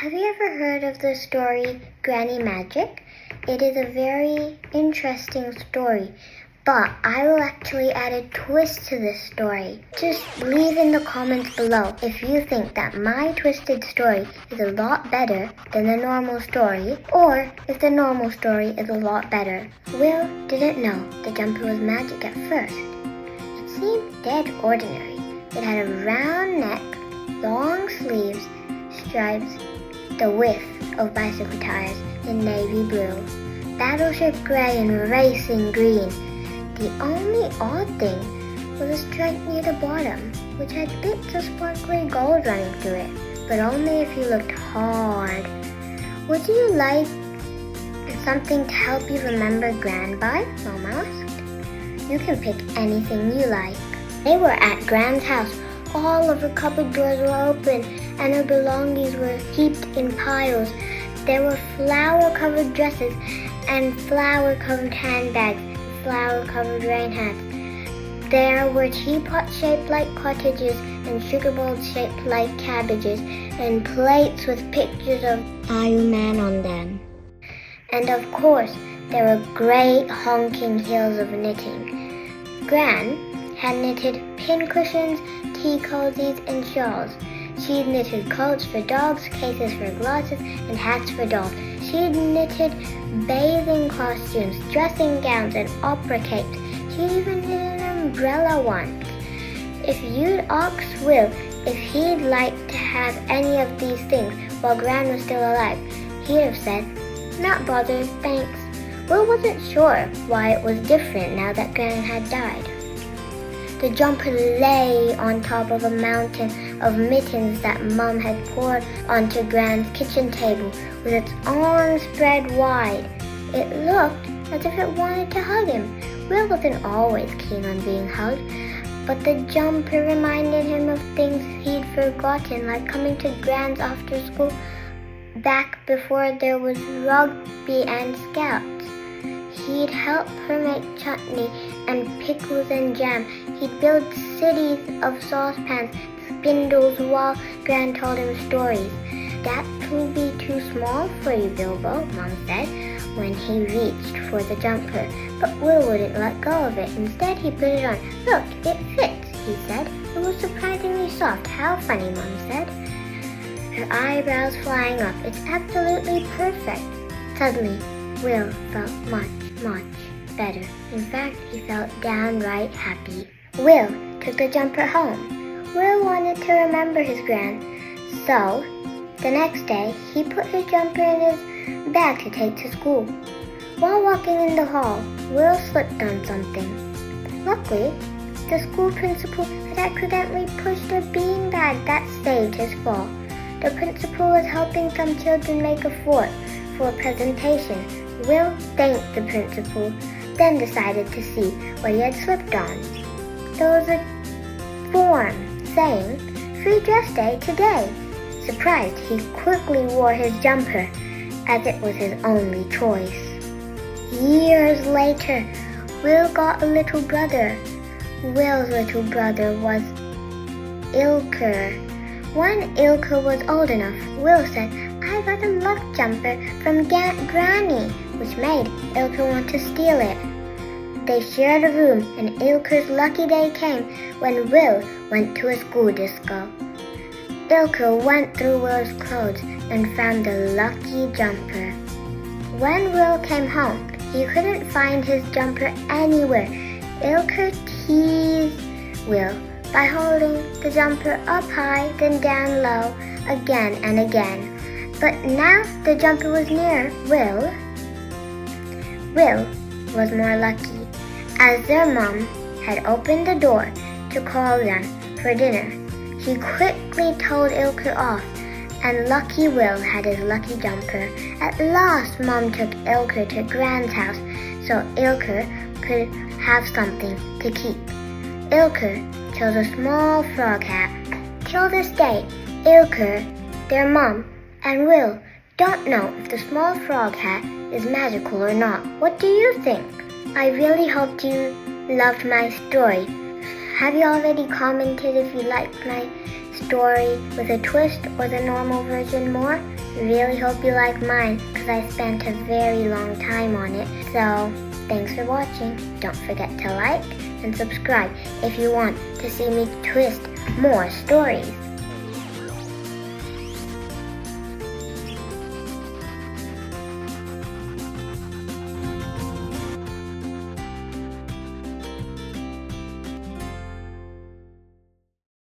Have you ever heard of the story Granny Magic? It is a very interesting story, but I will actually add a twist to this story. Just leave in the comments below if you think that my twisted story is a lot better than the normal story, or if the normal story is a lot better. Will didn't know the jumper was magic at first. It seemed dead ordinary. It had a round neck, long sleeves, stripes, the width of bicycle tires in navy blue, battleship gray and racing green. The only odd thing was a stripe near the bottom, which had bits of sparkly gold running through it, but only if you looked hard. Would you like something to help you remember Gran by? Mom asked. You can pick anything you like. They were at Gran's house. All of her cupboard doors were open, and her belongings were heaped in piles. There were flower-covered dresses and flower-covered handbags, flower-covered rain hats. There were teapots shaped like cottages and sugar bowls shaped like cabbages, and plates with pictures of Iron Man on them. And of course, there were great honking hills of knitting. Gran had knitted pincushions, tea cozies, and shawls. She'd knitted coats for dogs, cases for glasses, and hats for dolls. She'd knitted bathing costumes, dressing gowns, and opera capes. She'd even knitted an umbrella once. If you'd asked Will if he'd like to have any of these things while Gran was still alive, he'd have said, "Not bothered, thanks." Will wasn't sure why it was different now that Gran had died. The jumper lay on top of a mountain of mittens that Mum had poured onto Gran's kitchen table with its arms spread wide. It looked as if it wanted to hug him. Will wasn't always keen on being hugged, but the jumper reminded him of things he'd forgotten, like coming to Gran's after school back before there was rugby and scouts. He'd help her make chutney and pickles and jam. He'd build cities of saucepans, spindles, while Gran told him stories. "That will be too small for you, Bilbo," Mom said when he reached for the jumper. But Will wouldn't let go of it. Instead, he put it on. "Look, it fits," he said. "It was surprisingly soft." "How funny," Mom said, her eyebrows flying up. "It's absolutely perfect." Suddenly, Will felt much better. In fact, he felt downright happy. Will took the jumper home. Will wanted to remember his Gran, so the next day he put his jumper in his bag to take to school. While walking in the hall, Will slipped on something. Luckily, the school principal had accidentally pushed a beanbag that saved his fall. The principal was helping some children make a fort for a presentation. Will thanked the principal, then decided to see what he had slipped on. There was a form saying, "Free dress day today." Surprised, he quickly wore his jumper, as it was his only choice. Years later, Will got a little brother. Will's little brother was Ilker. When Ilker was old enough, Will said, "I got a luck jumper from Granny," which made Ilker want to steal it. They shared a room, and Ilker's lucky day came when Will went to a school disco. Ilker went through Will's clothes and found the lucky jumper. When Will came home, he couldn't find his jumper anywhere. Ilker teased Will by holding the jumper up high, then down low, again and again. But now the jumper was near Will. Will was more lucky, as their mom had opened the door to call them for dinner. She quickly told Ilker off, and lucky Will had his lucky jumper. At last, Mom took Ilker to Gran's house so Ilker could have something to keep. Ilker chose a small frog hat. Till this day, Ilker, their mom, and Will don't know if the small frog hat is magical or not. What do you think? I really hoped you loved my story. Have you already commented if you liked my story with a twist or the normal version more? Really hope you like mine because I spent a very long time on it. So, thanks for watching. Don't forget to like and subscribe if you want to see me twist more stories.